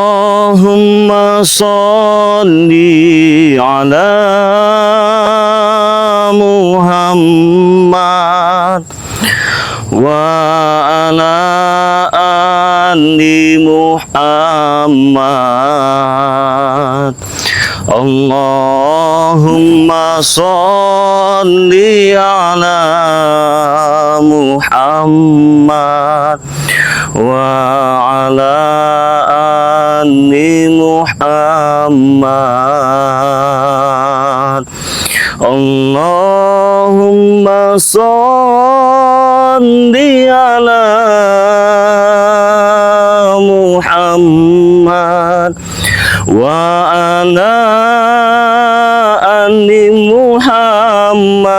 Allahumma salli ala Muhammad wa ala ali Muhammad. Allahumma salli ala Muhammad wa ala ali Muhammad. Allahumma salli ala Muhammad wa ala ali Muhammad.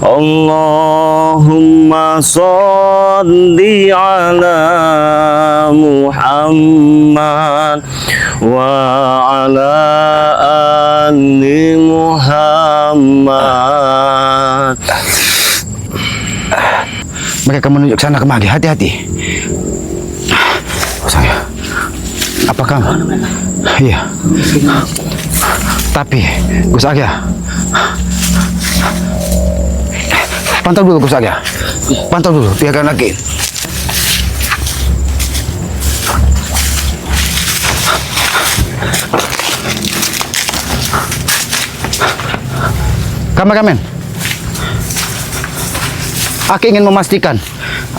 Allahumma salli ala Muhammad wa ala ali Muhammad. Mereka menunjuk sana kemari, hati-hati. Saya, apa kamu? Iya. Tapi, Gus Arya, pantau dulu Gus Arya. Pantau dulu, biarkan lagi. Kameramen, aku ingin memastikan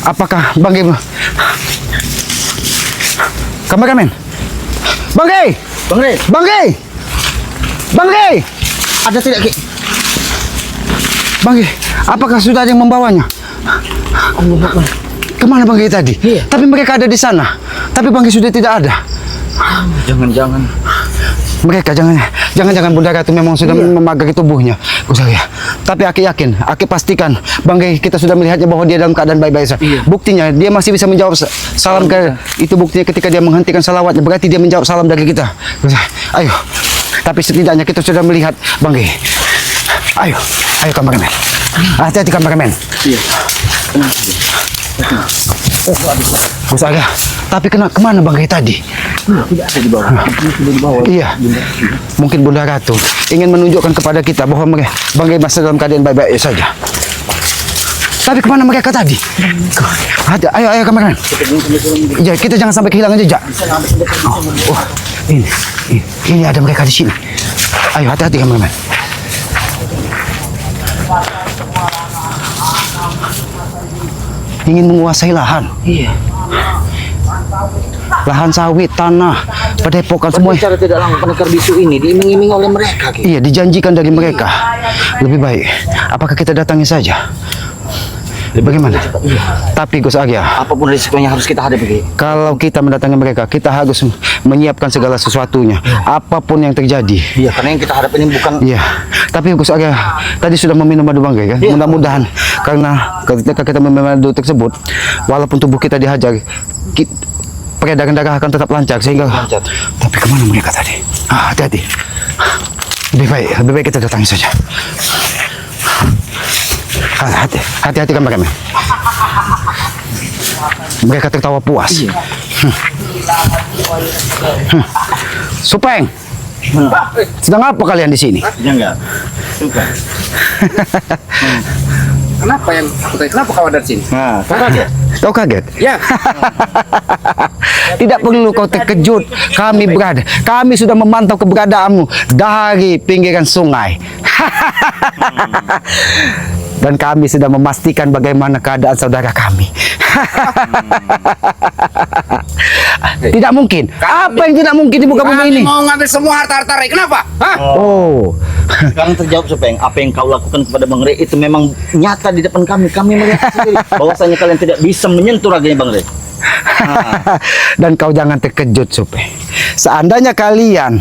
apakah Bang Gay. Kameramen, Bang Gay, Bang Gay, Bang Gay, Bang Gay, ada tidak Ki? Bang Gay, apakah sudah ada yang membawanya? Kemana Bang Gay tadi? Iya. Tapi mereka ada di sana. Tapi Bang Gay sudah tidak ada. Jangan-jangan Mereka jangan Bunda Ratu memang sudah memagari tubuhnya, Gus Arya. Tapi aku yakin, aku pastikan Bang Gay kita sudah melihatnya bahwa dia dalam keadaan baik-baik saja. Iya. Buktinya dia masih bisa menjawab salam ke itu, buktinya ketika dia menghentikan salawatnya, berarti dia menjawab salam dari kita. Gus Arya, ayo. Tapi setidaknya kita sudah melihat Bang Gay. Ayo kameramen. Hati-hati kameramen. iya. Gus Arya, tapi kemana Bang Gay tadi? Tidak ada di bawah. Sudah di bawah. Iya, mungkin Bunda Ratu ingin menunjukkan kepada kita bahwa Bang Gay masih dalam keadaan baik-baik saja. Tapi kemana mereka tadi? Ayo kameramen. Ya, kita jangan sampai kehilangan jejak. Oh, ini ada mereka di sini. Ayo, hati-hati kameramen. Ingin menguasai lahan. Iya. Lahan sawit, tanah, padepokan semua. Cara tidak lama pendekar bisu ini diiming-iming oleh mereka Ki. Iya, dijanjikan dari mereka. Lebih baik, apakah kita datangi saja? Bagaimana? Tapi Gus Arya, Apapun risikonya harus kita hadapi Ki. kalau kita mendatangi mereka, kita harus menyiapkan segala sesuatunya, apapun yang terjadi. Iya, karena yang kita hadapi ini bukan. Iya, tapi Gus Arya tadi sudah meminum madu Bang Gay kan? Iya. Mudah-mudahan karena ketika kita meminum madu tersebut, walaupun tubuh kita dihajar, peredaran darah akan tetap lancar sehingga. Lancar. Tapi kemana mereka tadi? Hati-hati. Lebih baik kita datangi saja. Hati-hati kameramen. Mereka tertawa puas. Iya. Supeng, sedang apa kalian di sini? Ya enggak. Suka. Kenapa yang aku tanya? Kenapa kau ada di sini? Nah, Kau kaget? kau kaget? Ya. Tidak perlu kau terkejut. Kami sudah memantau keberadaanmu dari pinggiran sungai. Dan kami sudah memastikan bagaimana keadaan saudara kami. Tidak mungkin. Apa yang tidak mungkin di muka bumi ini? Mau ngambil semua harta-harta Ray. Kenapa? Hah? Oh, Sekarang terjawab Supeng, apa yang kau lakukan kepada Bang Ray itu memang nyata di depan kami. Kami melihat sendiri bahwasanya kalian tidak bisa menyentuh raganya Bang Ray. dan kau jangan terkejut, Supe. Seandainya kalian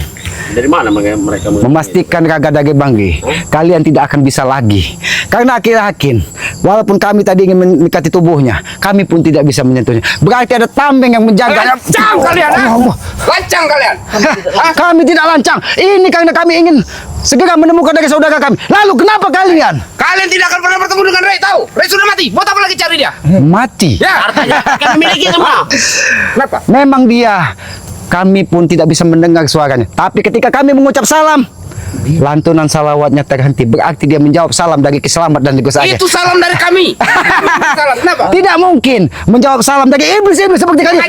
Dari mana mereka memastikan raga daging Bang Gay, kalian tidak akan bisa lagi. Karena aku yakin Walaupun kami tadi ingin mendekati tubuhnya, kami pun tidak bisa menyentuhnya. Berarti ada tameng yang menjaga. Lancang kalian, ha? Lancang kalian. Kami tidak lancang. Ini karena kami ingin segera menemukan dari saudara kami. Lalu kenapa kalian? Kalian tidak akan pernah bertemu dengan Ray, tahu? Ray sudah mati. Buat apa lagi cari dia? Mati. Ya, hartanya akan memiliki semua. Kenapa? Memang dia. Kami pun tidak bisa mendengar suaranya. Tapi ketika kami mengucap salam, lantunan salawatnya terhenti. Berarti dia menjawab salam dari Kiselamat dan Gus Aga. Itu salam dari kami. Salam, kenapa? Tidak mungkin menjawab salam dari iblis-iblis seperti kalian.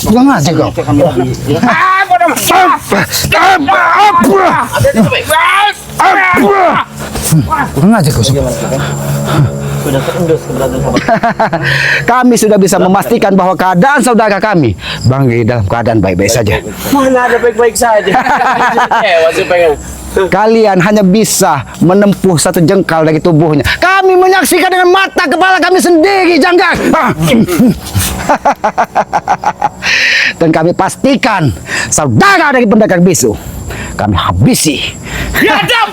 Kurang aja kau. Kami lagi, ya. Bodoh. Kurang aja kau. Sudah terendus keberadaan sahabat. Kami sudah bisa memastikan bahwa keadaan saudara kami Banggai dalam keadaan baik-baik saja. Mana ada baik-baik saja. Kecewa sih pengen. Kalian hanya bisa menempuh satu jengkal dari tubuhnya. Kami menyaksikan dengan mata kepala kami sendiri, Janggar. Dan kami pastikan saudara dari pendekar bisu kami habisi. Ya, Dam!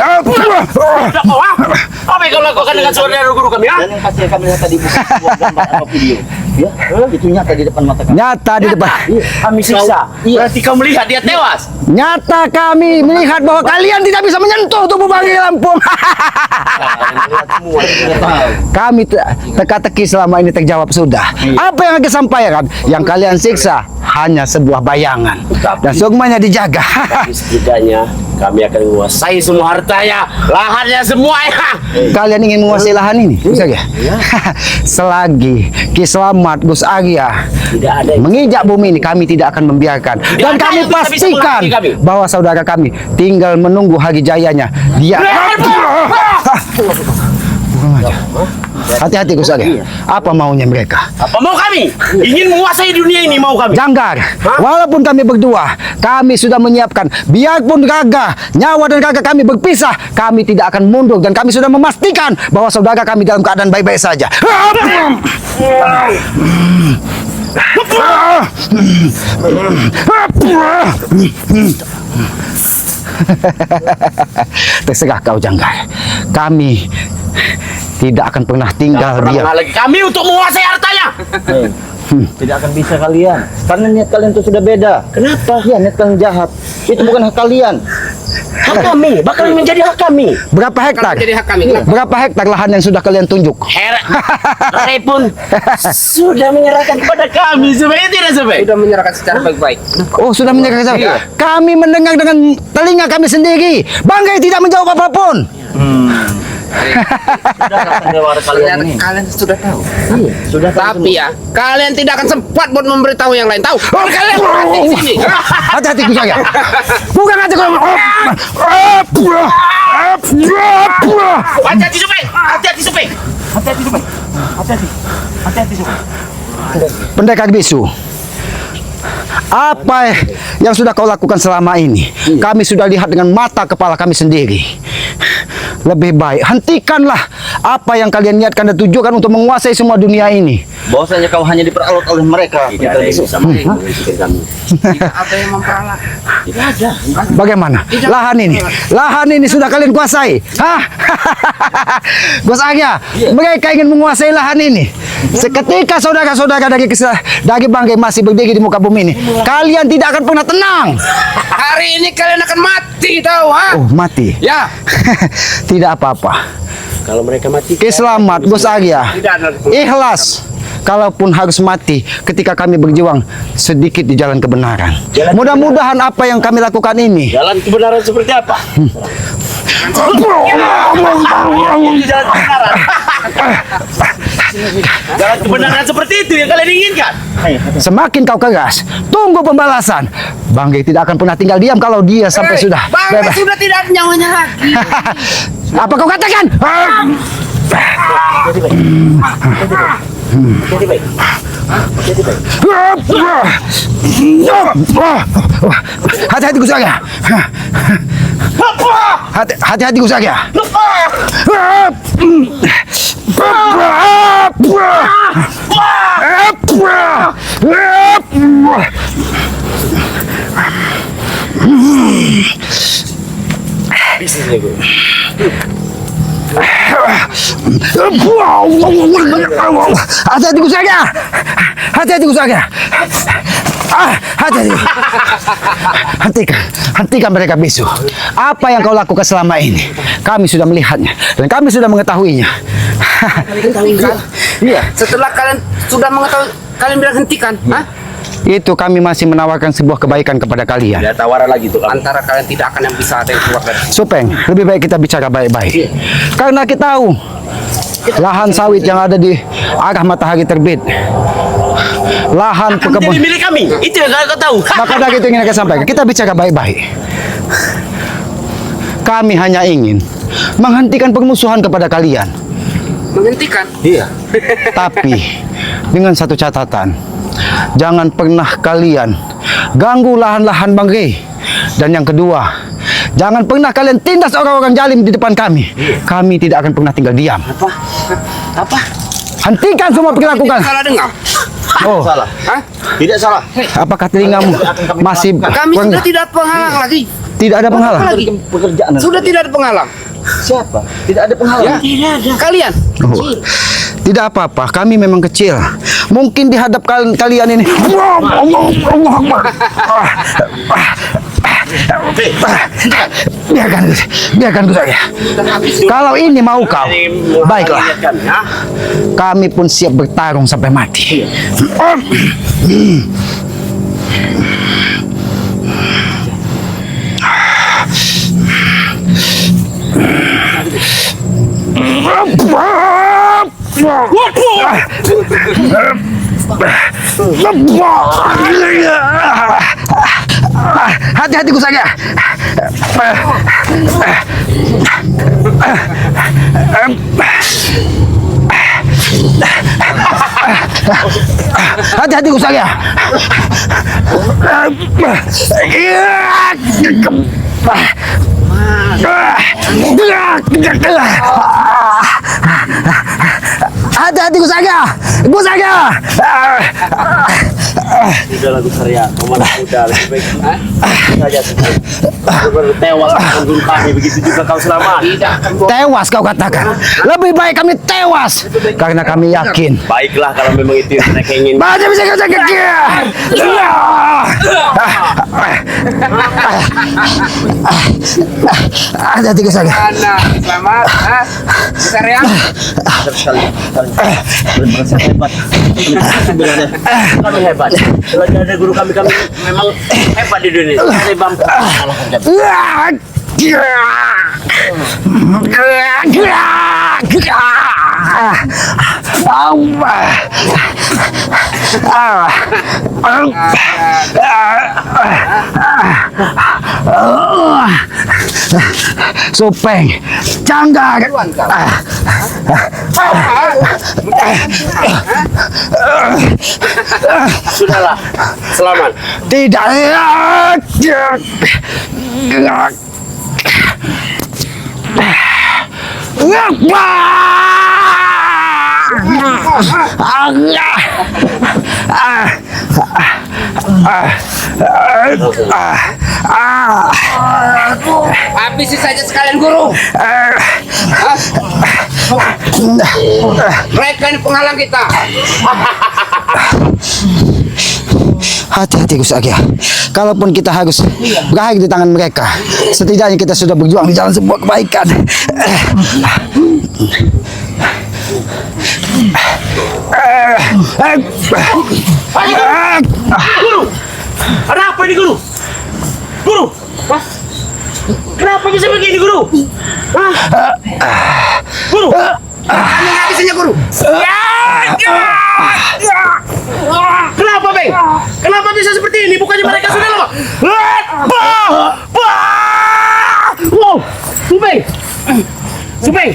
Apa yang kau lakukan dengan saudara guru kami, ha? Dan yang pasti kami lihat tadi bukan sebuah gambar atau video. Ya, itu nyata di depan mata kami. Nyata di depan. Kami siksa. Berarti kau melihat dia tewas. Nyata kami melihat bahwa kalian tidak bisa menyentuh tubuh Banggai Lampung. Melihat semua, kita tahu. Kami teka-teki selama ini terjawab sudah. Apa yang akan sampaikan? Yang kalian siksa hanya sebuah bayangan. Dan semuanya dijaga. Tapi setidaknya kami akan menguasai semua hartanya, lahannya semua ya. Kalian ingin menguasai lahan ini? Bisa ya? Selagi Kiselamat Gus Arya Tidak ada yang menginjak bumi ini, kami tidak akan membiarkan. Dan ada kami yang bisa pastikan menghalangi kami. bahwa saudara kami tinggal menunggu hari jayanya. Dia hati-hati Gus Arya. Apa maunya mereka? apa mau kami? Ingin menguasai dunia ini mau kami. Janggar, walaupun kami berdua, kami sudah menyiapkan, biarpun gagah, nyawa dan gagah kami berpisah, kami tidak akan mundur dan kami sudah memastikan bahwa saudara kami dalam keadaan baik-baik saja. Terserah kau, Janggar. Kami tidak akan pernah tinggal Pernah diam. lagi kami untuk menguasai hartanya. Tidak akan bisa kalian. Karena niat kalian itu sudah beda. Kenapa? Ya, niat kalian jahat. Itu bukan hak kalian. Hak kami bakal menjadi hak kami. Berapa hektar? Jadi hak kami. Kenapa? Berapa hektar lahan yang sudah kalian tunjuk? Ray pun sudah menyerahkan kepada kami, supaya tidak supaya. Sudah menyerahkan secara baik-baik. Oh, sudah menyerahkan saya. Iya. Kami mendengar dengan telinga kami sendiri. Banggai tidak menjawab apapun. Sudah akan dewasa kalian ini. Kalian sudah tahu. Iya, sudah tahu Tapi ya, kalian tidak akan sempat buat memberitahu yang lain. Tahu? Kalian berhenti di sini. Hati-hati Gus Arya. Bukan aja kau. Hati-hati supaya. Hati-hati supaya. Hati-hati supaya. Hati-hati. Hati-hati supaya. Pendekar bisu. Apa yang sudah kau lakukan selama ini? Kami sudah lihat dengan mata kepala kami sendiri. Lebih baik hentikanlah apa yang kalian niatkan dan tujukan untuk menguasai semua dunia ini. bahwasanya kau hanya diperalat oleh mereka. Tidak ada yang bisa menghentikan kami. Tidak ada yang memperalat. Tidak ada. Bagaimana? Lahan ini sudah kalian kuasai. Hah? Gus Arya, mereka ingin menguasai lahan ini. Seketika saudara-saudara dari Banggai masih berdiri di muka bumi ini, kalian tidak akan pernah tenang. Hari ini kalian akan mati, tahu? Ha? Oh, mati. Ya. Tidak apa-apa. Kalau mereka mati, Selamat Gus Arya. Tidak ada. Ikhlas. Kalaupun harus mati ketika kami berjuang sedikit di jalan kebenaran. Mudah-mudahan apa yang kami lakukan ini jalan kebenaran seperti apa? Jalan kebenaran. Jalan kebenaran seperti itu yang kalian inginkan. semakin kau keras, tunggu pembalasan. Banggai tidak akan pernah tinggal diam kalau dia sampai sudah Banggai bebas. sudah tidak ada nyawanya lagi. Apa kau katakan? Jadi baik. Jadi baik. Hati-hati Gus Arya. Hati-hati Gus Arya. Bisnis nih gue. Hati-hati Kusaga. Hati-hati Kusaga. Hati-hati. Hentikan mereka bisu. Apa yang kau lakukan selama ini? Kami sudah melihatnya dan kami sudah mengetahuinya. Iya. Setelah kalian sudah mengetahui, kalian bilang hentikan. Hah? Itu kami masih menawarkan sebuah kebaikan kepada kalian. Ada tawaran lagi tuh kamu. Antara kalian tidak akan yang bisa ada yang keluar dari. Supeng, lebih baik kita bicara baik-baik. Karena kita tahu lahan sawit yang ada di arah matahari terbit, lahan Jadi perkebunan. milik kami. Itu yang kau tahu. Maka dari itu ingin saya sampaikan, kita bicara baik-baik. Kami hanya ingin menghentikan permusuhan kepada kalian. Menghentikan. Iya. Tapi dengan satu catatan, jangan pernah kalian ganggu lahan-lahan Bang Rey. Dan yang kedua, jangan pernah kalian tindas orang-orang jalim di depan kami. Kami tidak akan pernah tinggal diam. Apa? Hentikan semua perilakukan. Salah dengar. Oh, Salah. Hah? Tidak salah. apakah telingamu masih Kami kurang- sudah tidak penghalang lagi. tidak ada penghalang? Lagi. Pekerjaan. Sudah tidak ada penghalang. Siapa? Tidak ada penghalang. Ya. Kalian. Oh. Tidak apa-apa, kami memang kecil. Mungkin di hadap kalian ini. Allah Akbar. Biarkan saya. Kalau ini mau kau, baiklah. Kami pun siap bertarung sampai mati. Hati-hati Kusaga. Hati-hati Kusaga. Hati-hati Kusaga. Udah lagu Surya. Kemana udah lebih baik. Saja. Tewas menunggu kami, begitu juga kau selamat. Tewas kau katakan. Lebih baik kami tewas karena kami yakin. Baiklah kalau memang itu yang mereka ingin. Baca bisa kau sakit. Hati-hati Kusaga. Mana? Selamat. Besar ya. Merasa hebat. Sebenarnya. Kami hebat. Selain ada guru kami memang hebat di dunia. Dari bangku. Supeng, canggar. Sudahlah. Selamat. Tidak. Habisi saja sekalian guru. Mereka ini penghalang kita. Hati-hati Gus Agia. Kalaupun kita harus berakhir di tangan mereka, setidaknya kita sudah berjuang di jalan sebuah kebaikan. Guru. Ada apa ini guru? Guru. Kenapa bisa begini guru? Guru. Habisinya guru. Kenapa, Bang? Kenapa bisa seperti ini? Bukannya mereka sudah lama? Wow, Supeng. Supeng.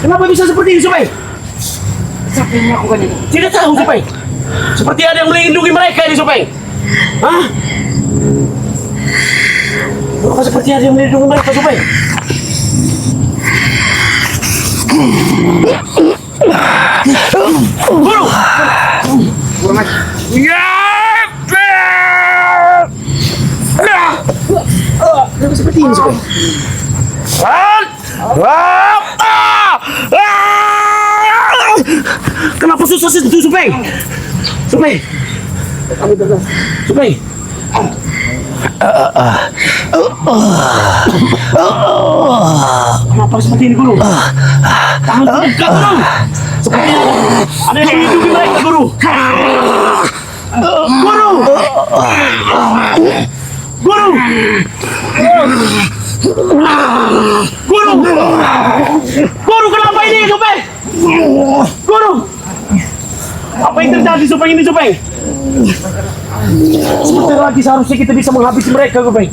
Kenapa bisa seperti ini, Supeng? Siapa yang melakukan ini? Tidak tahu, Supeng. Seperti ada yang melindungi mereka ini, Supeng. Hah? Kok seperti ada yang melindungi mereka, Supeng? Guru! Kurang aja. Kenapa seperti ini, Supeng? Apa susah sih itu Supeng? Supeng. Supeng. Kenapa seperti ini guru? Tangan terbuka guru. Sepertinya ada yang menghidupi mereka guru. Guru. Guru. Guru. Guru kenapa ini Supeng? Guru. Apa yang terjadi Supeng ini Supeng? Sebentar lagi seharusnya kita bisa menghabisi mereka Supeng.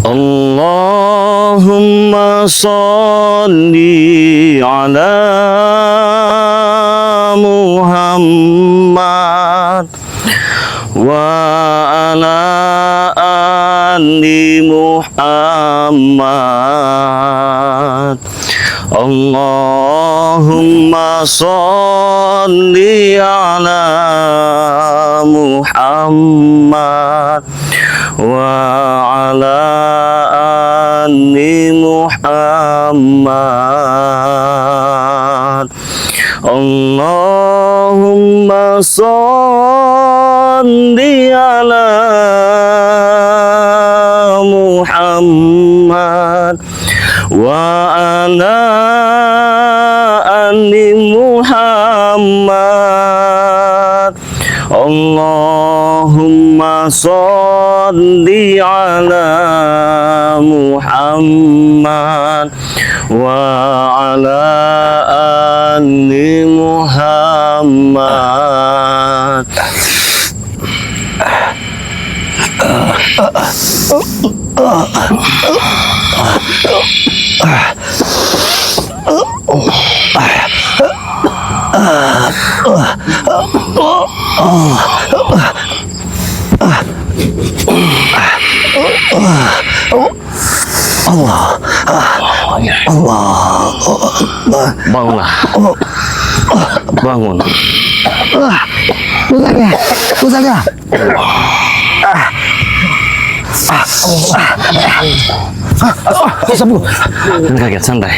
Allahumma salli ala Muhammad wa ala ali Muhammad. Allahumma salli ala Muhammad wa ala ali Muhammad. Allahumma salli ala Muhammad wa ala ali Muhammad. Allahumma salli ala Muhammad wa ala ali Muhammad. Bangunlah. Bangun. Pusaka. Sabu. Kaget, santai.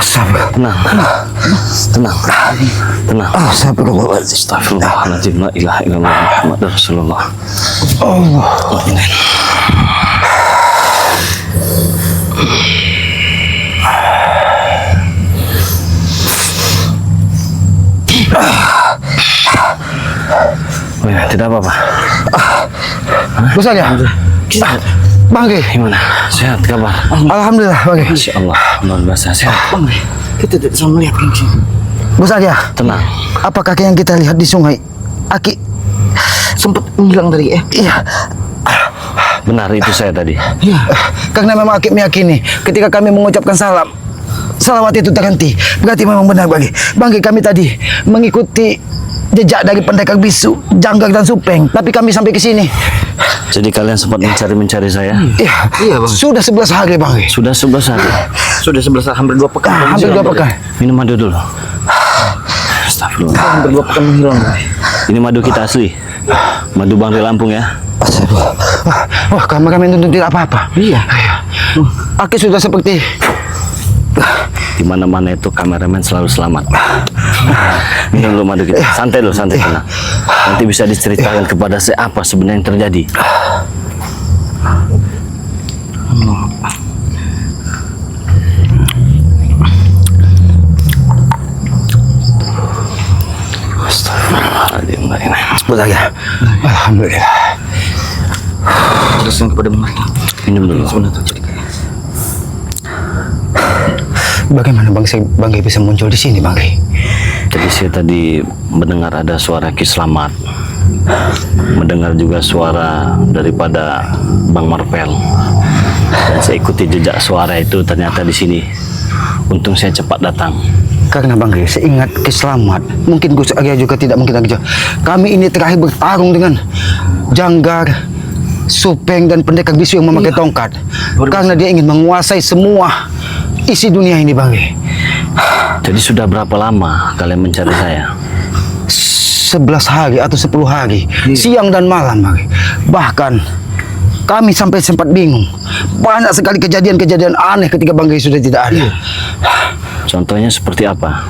Sabu. Tenang. Tenang. Tenang. Astagfirullahaladzim. La ilaha illallah Muhammad Rasulullah. Allah. Oh ya, tidak apa-apa. Pusaka. Bangke. Gimana? Sehat kabar? Alhamdulillah, Bangke. Masya Allah, luar biasa sehat. Kita tidak bisa melihat ini. Pusaka. Tenang. Apakah yang kita lihat di sungai? Aki Sempat menghilang dari iya. Benar itu saya tadi. Iya. Karena memang Aki meyakini ketika kami mengucapkan salam, salawat itu terhenti. Berarti memang benar Bangke kami tadi mengikuti jejak dari pendekar bisu, Janggar dan Supeng. Tapi kami sampai ke sini. Jadi kalian sempat mencari saya? Iya, Bang. Sudah 11 hari, Bang. Sudah 11 hari. Sudah 11 hampir 2 pekan. Hampir 2 pekan. Minum madu dulu. Astagfirullah. Hampir 2 pekan menghilang. Ini madu kita asli. Madu Bang di Lampung ya. Wah, kameramen tentu tidak apa-apa. Iya. Aki sudah seperti Di mana-mana itu kameramen selalu selamat. Minum dulu madu kita. Santai dulu, santai tenang. Nanti bisa diceritakan kepada saya apa sebenarnya yang terjadi. Astagfirullahaladzim. sebut aja. Alhamdulillah. Teruskan kepada mereka. Minum dulu. Bagaimana Bang Gai bisa muncul di sini, Bang Gai? Jadi saya tadi mendengar ada suara Ki Slamet, mendengar juga suara daripada Bang Marvel, dan saya ikuti jejak suara itu ternyata di sini. Untung saya cepat datang. Karena Bang Gai, seingat Ki Slamet, mungkin Gus Arya juga tidak mungkin lagi jauh. Kami ini terakhir bertarung dengan Janggar, Supeng dan pendekar bisu yang memakai tongkat. Karena dia ingin menguasai semua isi dunia ini, Bang Gai. Jadi sudah berapa lama kalian mencari saya? 11 hari atau 10 hari, siang dan malam, Bang Gai. Bahkan Kami sampai sempat bingung. Banyak sekali kejadian-kejadian aneh ketika Bang Gai sudah tidak ada. Contohnya seperti apa?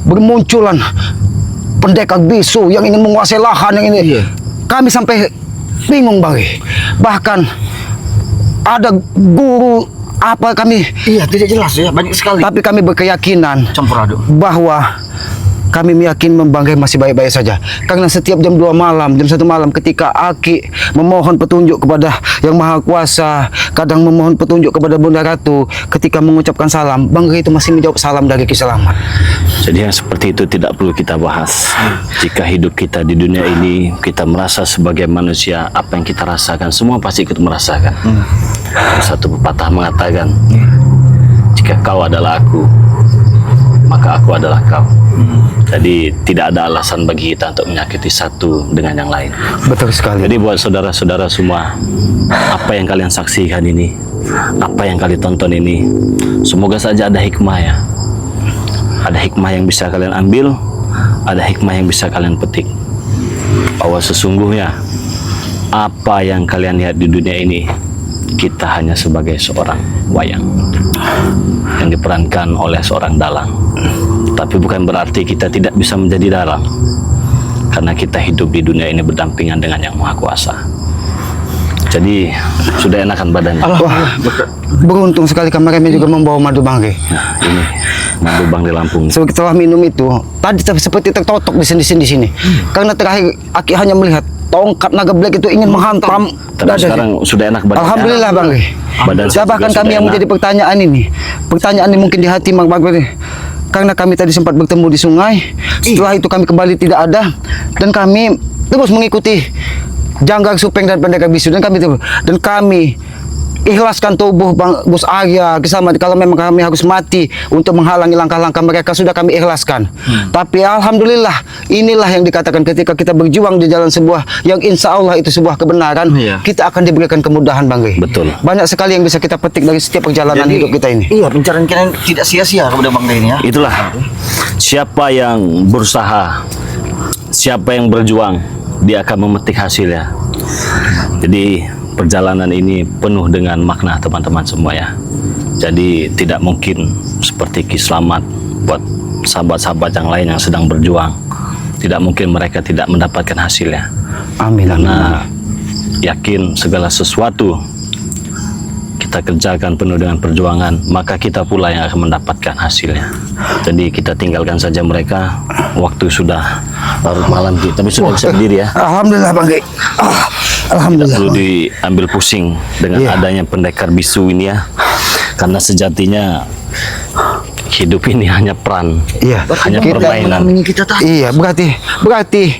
Bermunculan pendekar bisu yang ingin menguasai lahan yang ini. Kami sampai bingung Bang Gai. Bahkan ada guru apa kami. Iya, tidak jelas ya, banyak sekali. Tapi kami berkeyakinan Campur aduk. bahwa kami meyakini Bang Gai masih baik-baik saja. Karena setiap jam 2 malam, jam 1 malam ketika Aki memohon petunjuk kepada Yang Maha Kuasa, kadang memohon petunjuk kepada Bunda Ratu, ketika mengucapkan salam, Bang Gai itu masih menjawab salam dari Ki Slamet. Jadi yang seperti itu tidak perlu kita bahas. Jika hidup kita di dunia ini, kita merasa sebagai manusia, apa yang kita rasakan, semua pasti ikut merasakan. Satu pepatah mengatakan, jika kau adalah aku, maka aku adalah kau. Jadi tidak ada alasan bagi kita untuk menyakiti satu dengan yang lain. Betul sekali. Jadi buat saudara-saudara semua, apa yang kalian saksikan ini, apa yang kalian tonton ini, semoga saja ada hikmah ya. Ada hikmah yang bisa kalian ambil, ada hikmah yang bisa kalian petik. Bahwa sesungguhnya apa yang kalian lihat di dunia ini, kita hanya sebagai seorang wayang yang diperankan oleh seorang dalang. Tapi bukan berarti kita tidak bisa menjadi dalang, karena kita hidup di dunia ini berdampingan dengan Yang Maha Kuasa. Jadi sudah enakan badannya. Wah, beruntung sekali kami juga membawa madu Bang Gai. Nah, ini madu Bang di Lampung. Setelah minum itu, tadi seperti tertotok di sini. Karena terakhir Aki hanya melihat tongkat naga black itu ingin menghantam Tapi sekarang sudah enak badannya. Alhamdulillah Bang Gai. Badan saya Bahkan juga kami sudah yang enak. menjadi pertanyaan ini mungkin di hati Bang Gai. Karena kami tadi sempat bertemu di sungai, setelah itu kami kembali tidak ada, dan kami terus mengikuti Janggar Supeng dan pendekar bisu, dan kami ikhlaskan tubuh Bang Gus Arya Ki Slamet. Kalau memang kami harus mati untuk menghalangi langkah-langkah mereka, sudah kami ikhlaskan. Tapi alhamdulillah, inilah yang dikatakan ketika kita berjuang di jalan sebuah yang insya Allah itu sebuah kebenaran, kita akan diberikan kemudahan Bang Gai. Betul. Banyak sekali yang bisa kita petik dari setiap perjalanan hidup kita ini. Iya, pencarian kalian tidak sia-sia kepada Bang Gai ini ya. Itulah, siapa yang berusaha, siapa yang berjuang, dia akan memetik hasilnya. Jadi perjalanan ini penuh dengan makna teman-teman semua ya. Jadi tidak mungkin seperti Ki Slamet buat sahabat-sahabat yang lain yang sedang berjuang, tidak mungkin mereka tidak mendapatkan hasilnya. Amin. Karena yakin segala sesuatu kita kerjakan penuh dengan perjuangan, maka kita pula yang akan mendapatkan hasilnya. Jadi kita tinggalkan saja mereka. Waktu sudah larut malam, tapi sudah bisa berdiri ya. Alhamdulillah Bang Gai. Alhamdulillah. Perlu diambil pusing dengan adanya pendekar bisu ini ya, karena sejatinya hidup ini hanya peran, hanya permainan. Iya, berarti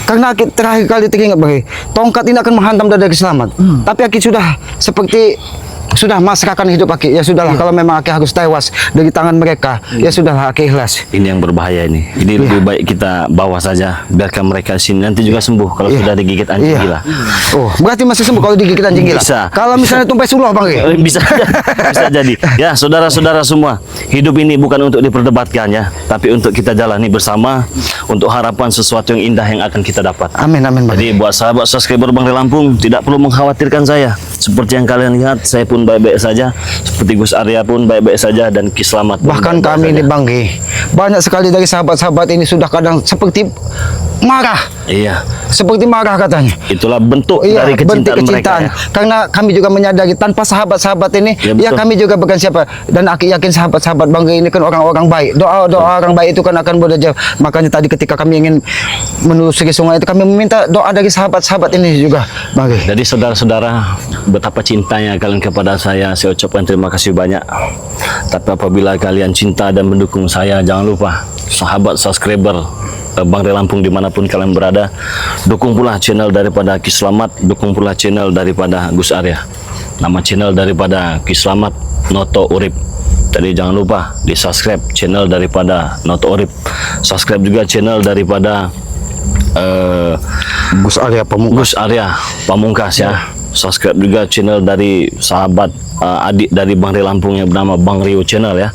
karena Aki terakhir kali teringat Bang Gai, tongkat ini akan menghantam dada Ki Slamet. Tapi Aki sudah seperti sudah masrahkan hidup Aki. Ya sudahlah, kalau memang Aki harus tewas dari tangan mereka, ya sudahlah Aki ikhlas. Ini yang berbahaya ini. Ini lebih baik kita bawa saja, biarkan mereka sini, nanti juga sembuh kalau sudah digigit anjing gila. Oh, berarti masih sembuh kalau digigit anjing gila. Bisa. Kalau misalnya tumpai suluh Bang Gai. Bisa jadi. Ya, saudara-saudara semua, hidup ini bukan untuk diperdebatkan ya, tapi untuk kita jalani bersama, untuk harapan sesuatu yang indah yang akan kita dapat. Amin Bang Gai. Jadi buat sahabat subscriber Bang di Lampung, tidak perlu mengkhawatirkan saya. Seperti yang kalian lihat, saya pun baik-baik saja. Seperti Gus Arya pun baik-baik saja, dan Ki Slamet pun Bahkan baik-baik kami saja. ini Bang Gai, banyak sekali dari sahabat-sahabat ini sudah kadang seperti marah. Iya, Seperti marah katanya. itulah bentuk Iya, dari bentuk kecintaan mereka kecintaan. ya. Karena kami juga menyadari tanpa sahabat-sahabat ini, Ya, ya betul. kami juga bukan siapa. Dan Aki yakin sahabat-sahabat Bang Gai ini kan orang-orang baik. Doa orang baik itu kan akan berdajal. Makanya tadi ketika kami ingin menelusuri sungai itu, kami meminta doa dari sahabat-sahabat ini juga Bang Gai. Jadi saudara-saudara, betapa cintanya kalian kepada saya ucapkan terima kasih banyak. Tapi apabila kalian cinta dan mendukung saya, jangan lupa sahabat subscriber Bang di Lampung dimanapun kalian berada, dukung pula channel daripada Ki Slamet, dukung pula channel daripada Gus Arya. Nama channel daripada Ki Slamet, Noto Urip. Jadi jangan lupa di subscribe channel daripada Noto Urip, subscribe juga channel daripada Gus Arya Pamungkas ya. Subscribe juga channel dari sahabat adik dari Bang di Lampung yang bernama Bang Rio Channel ya.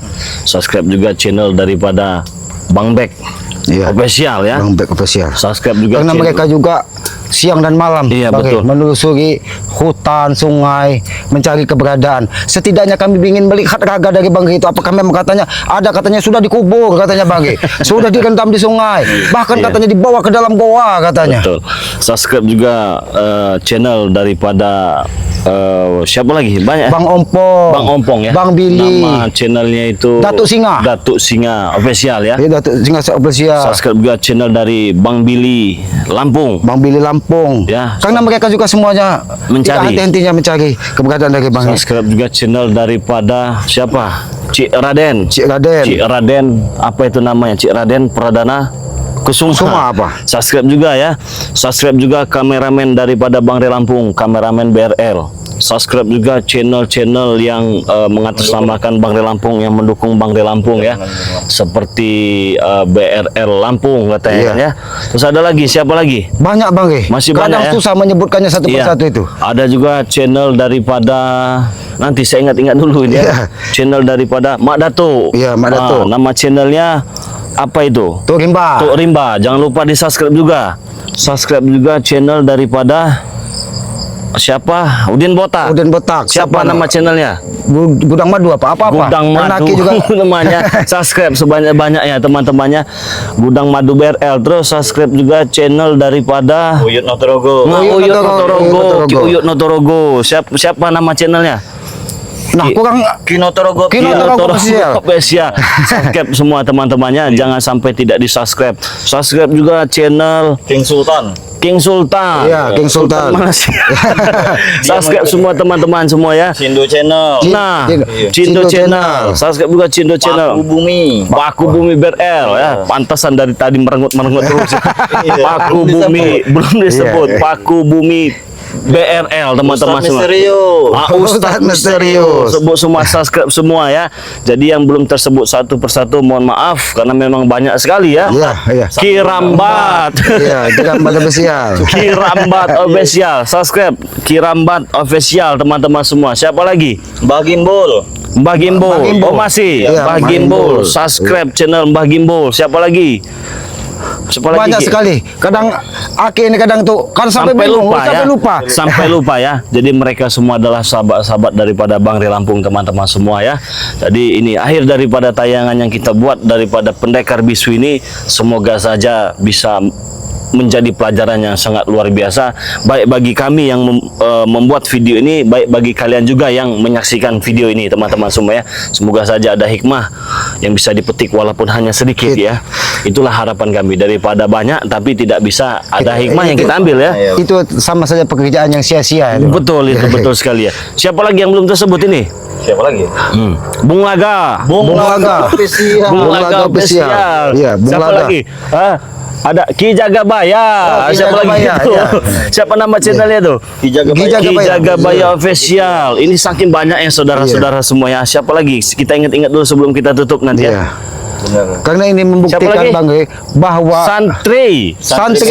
Subscribe juga channel daripada Bang Bek official ya. Bang Bek official. Subscribe juga Karena channel- mereka juga siang dan malam, Iya, Bang, betul. menelusuri hutan, sungai, mencari keberadaan. Setidaknya kami ingin melihat raga dari Bang itu. Apakah memang katanya ada, katanya sudah dikubur, katanya Bang, sudah direndam di sungai, bahkan Iya. katanya dibawa ke dalam goa katanya. Betul. Subscribe juga channel daripada siapa lagi? Banyak. Bang Ompong, Bang Ompong ya. Bang Billy, Nama channelnya itu Datuk Singa. Datuk Singa official ya. Datuk Singa Official, Subscribe juga channel dari Bang Billy Lampung. Bang Billy Lampung. Ya. Karena mereka juga semuanya Mencari. tidak henti-hentinya mencari keberadaan dari Bang Subscribe juga channel daripada siapa? Cik Raden. Cik Raden. Cik Raden, apa itu namanya? Cik Raden Pradana Kusuma. Kusuma apa? Subscribe juga ya. Subscribe juga kameramen daripada Bang Re Lampung, kameramen BRL. Subscribe juga channel-channel yang mengatasnamakan Bang Re Lampung, yang mendukung Bang Re Lampung ya. Seperti BRL Lampung katanya Iya. kan ya. Terus ada lagi, siapa lagi? Banyak Bang Masih kadang banyak ya? susah menyebutkannya satu Iya. persatu itu. Ada juga channel daripada, nanti saya ingat-ingat dulu ini Iya. ya. Channel daripada Mak Dato. Iya, Mak Dato. Nama channelnya apa itu? Tok Rimba. Tok Rimba. Jangan lupa di subscribe juga. Subscribe juga channel daripada siapa? Udin Botak. Udin Botak. Siapa nama channelnya? Gudang Madu apa? Apa-apa? Gudang Madu Laki juga. namanya. Subscribe sebanyak-banyaknya teman-temannya. Gudang Madu BRL. Terus subscribe juga channel daripada Uyut Notorogo. Uyut Uyut Notorogo. Notorogo. Ki Uyut Notorogo. Siapa nama channelnya? Nah, kurang Kinotorogo. Kinotorogo official. Spesial. Subscribe semua teman-temannya, jangan sampai tidak di-subscribe. Subscribe juga channel King Sultan. King Sultan. Iya, King Sultan. Mana sih? Subscribe semua teman-teman semua ya. Cindo Channel. Nah, Cindo Cindo Channel. Channel. Subscribe juga Cindo Channel. Paku Bumi. Paku Bumi BRL ya. Pantasan dari tadi merengut-merengut terus. Paku Bumi belum disebut. Paku Bumi BRL teman-teman Ustaz semua. Misterius. Ustaz Misterius. Sebut semua, subscribe semua ya. Jadi yang belum tersebut satu persatu mohon maaf karena memang banyak sekali ya. Iya, iya. Kirambat. Iya, Kirambat official. Kirambat official. Subscribe Kirambat official teman-teman semua. Siapa lagi? Mbah Gimbol. Mbah Gimbol. Mbah Gimbol. Oh masih. Iya, Mbah Mbah Gimbol. Gimbol. Subscribe channel Mbah Gimbol. Siapa lagi? Siapa lagi? Banyak Ki? sekali. Kadang Aki ini kadang tuh kan sampai bingung, lupa sampai ya. lupa. Sampai lupa ya. Jadi mereka semua adalah sahabat-sahabat daripada Bang Re Lampung teman-teman semua ya. Jadi ini akhir daripada tayangan yang kita buat daripada Pendekar Bisu ini, semoga saja bisa menjadi pelajaran yang sangat luar biasa, baik bagi kami yang membuat video ini, baik bagi kalian juga yang menyaksikan video ini teman-teman semua ya. Semoga saja ada hikmah yang bisa dipetik walaupun hanya sedikit ya. Itulah harapan kami, daripada banyak tapi tidak bisa ada hikmah yang kita ambil ya. Itu sama saja pekerjaan yang sia-sia itu. Betul, itu betul sekali ya. Siapa lagi yang belum tersebut ini? Siapa lagi? Bung Laga. Bung Laga. Bung Laga official. Iya, Bung Siapa Laga. lagi? Hah? Ada Ki Jagabaya. Ki Siapa lagi Jagabaya, itu? iya. Siapa nama channelnya tuh? Ki Ki Jagabaya. Jagabaya official. Ini saking banyak ya saudara-saudara semuanya. Siapa lagi? Kita ingat-ingat dulu sebelum kita tutup nanti Iya. ya. Karena ini Siapa lagi? membuktikan Bang bahwa Santri Santri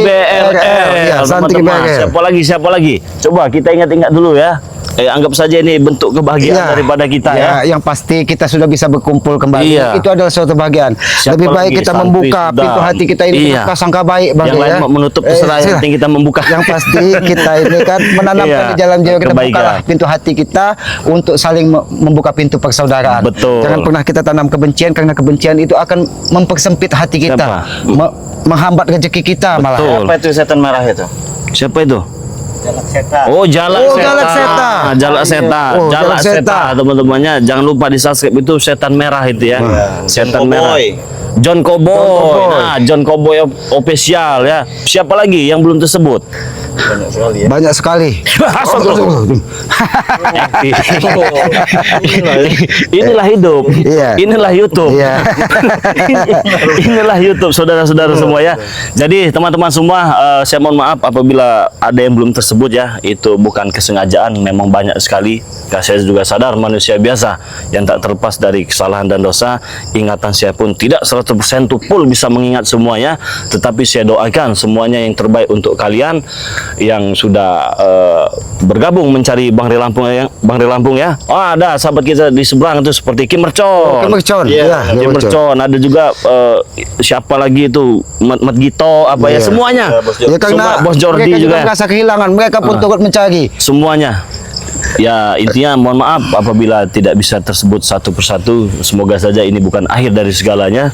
BRL. Iya, Santri teman-teman. BRL. Siapa lagi? Coba kita ingat-ingat dulu ya. Anggap saja ini bentuk kebahagiaan daripada kita ya. Yang pasti kita sudah bisa berkumpul kembali. Iya. Itu adalah suatu bahagian. Siapa Lebih baik lagi? kita Santri membuka sudah. pintu hati kita ini Iya. dengan prasangka baik, Bang. Yang lain mau menutup terserah, yang penting kita membuka. Yang pasti kita ini kan menanamkan Iya. di dalam jiwa kita, Kebaikan. bukalah pintu hati kita untuk saling membuka pintu persaudaraan. Betul. Jangan pernah kita tanam kebencian, karena kebencian itu akan mempersempit hati kita, Siapa? menghambat rezeki kita malah. Betul. Apa itu setan merah itu? Siapa itu? Jalak setan. Oh, Jalak Oh, Seta. Jalak Seta. Jalak Seta. Oh, Jalak Jalak Seta, Seta. teman-temannya. Jangan lupa di-subscribe, itu setan merah itu ya. Setan John merah. Cowboy. John Cowboy. Cowboy. Nah, John Cowboy official ya. Siapa lagi yang belum tersebut? Banyak sekali ya. Banyak sekali. Inilah hidup. Iya. Inilah YouTube. Iya. Inilah YouTube saudara-saudara semua ya. Jadi teman-teman semua, saya mohon maaf apabila ada yang belum tersebut tersebut ya, itu bukan kesengajaan, memang banyak sekali. Saya juga sadar manusia biasa yang tak terlepas dari kesalahan dan dosa. Ingatan saya pun tidak 100% full bisa mengingat semuanya, tetapi saya doakan semuanya yang terbaik untuk kalian yang sudah bergabung mencari Bang Ri Lampung ya. Oh, ada sahabat kita di seberang itu seperti Kim Mercon. Kim Mercon. Iya, Kim Mercon. Ada juga siapa lagi itu Mat Gito apa ya, semuanya. Ya, karena Bos Jordi mereka juga ya. merasa kehilangan, mereka pun turut mencari. Semuanya. Ya, intinya mohon maaf apabila tidak bisa tersebut satu persatu. Semoga saja ini bukan akhir dari segalanya,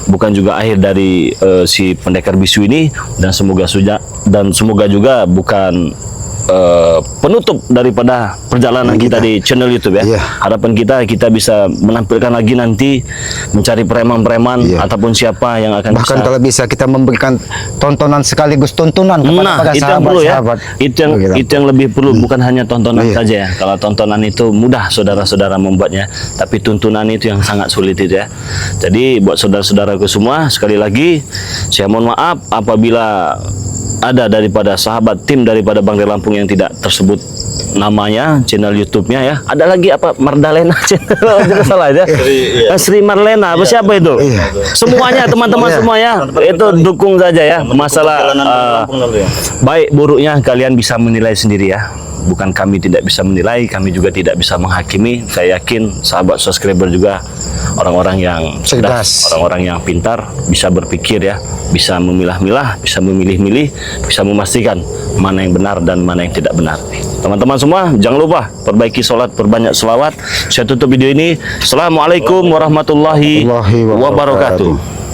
bukan juga akhir dari si pendekar bisu ini, dan semoga juga bukan penutup daripada perjalanan kita di channel YouTube ya. Iya. Harapan kita bisa menampilkan lagi nanti, mencari preman-preman ataupun siapa yang akan Bahkan kalau bisa kita memberikan tontonan sekaligus tuntunan kepada para itu yang perlu ya. sahabat-sahabat. Itu yang lebih perlu, bukan hanya tontonan Iya. saja ya. Kalau tontonan itu mudah saudara-saudara membuatnya, tapi tuntunan itu yang sangat sulit itu ya. Jadi buat saudara-saudaraku semua, sekali lagi saya mohon maaf apabila ada daripada sahabat tim daripada Bang Ri Lampung yang tidak tersebut namanya, channel YouTube-nya ya. Ada lagi apa, Mardalena channel, tidak salah ya. Sri Marlena, apa siapa itu? Semuanya teman-teman semua ya. Itu dukung saja ya. Masalah baik buruknya kalian bisa menilai sendiri ya. Bukan kami tidak bisa menilai, kami juga tidak bisa menghakimi. Saya yakin sahabat subscriber juga orang-orang yang cerdas, orang-orang yang pintar, bisa berpikir ya, bisa memilah-milah, bisa memilih-milih, bisa memastikan mana yang benar dan mana yang tidak benar. Teman-teman semua, jangan lupa perbaiki sholat, perbanyak selawat. Saya tutup video ini. Assalamualaikum warahmatullahi wabarakatuh.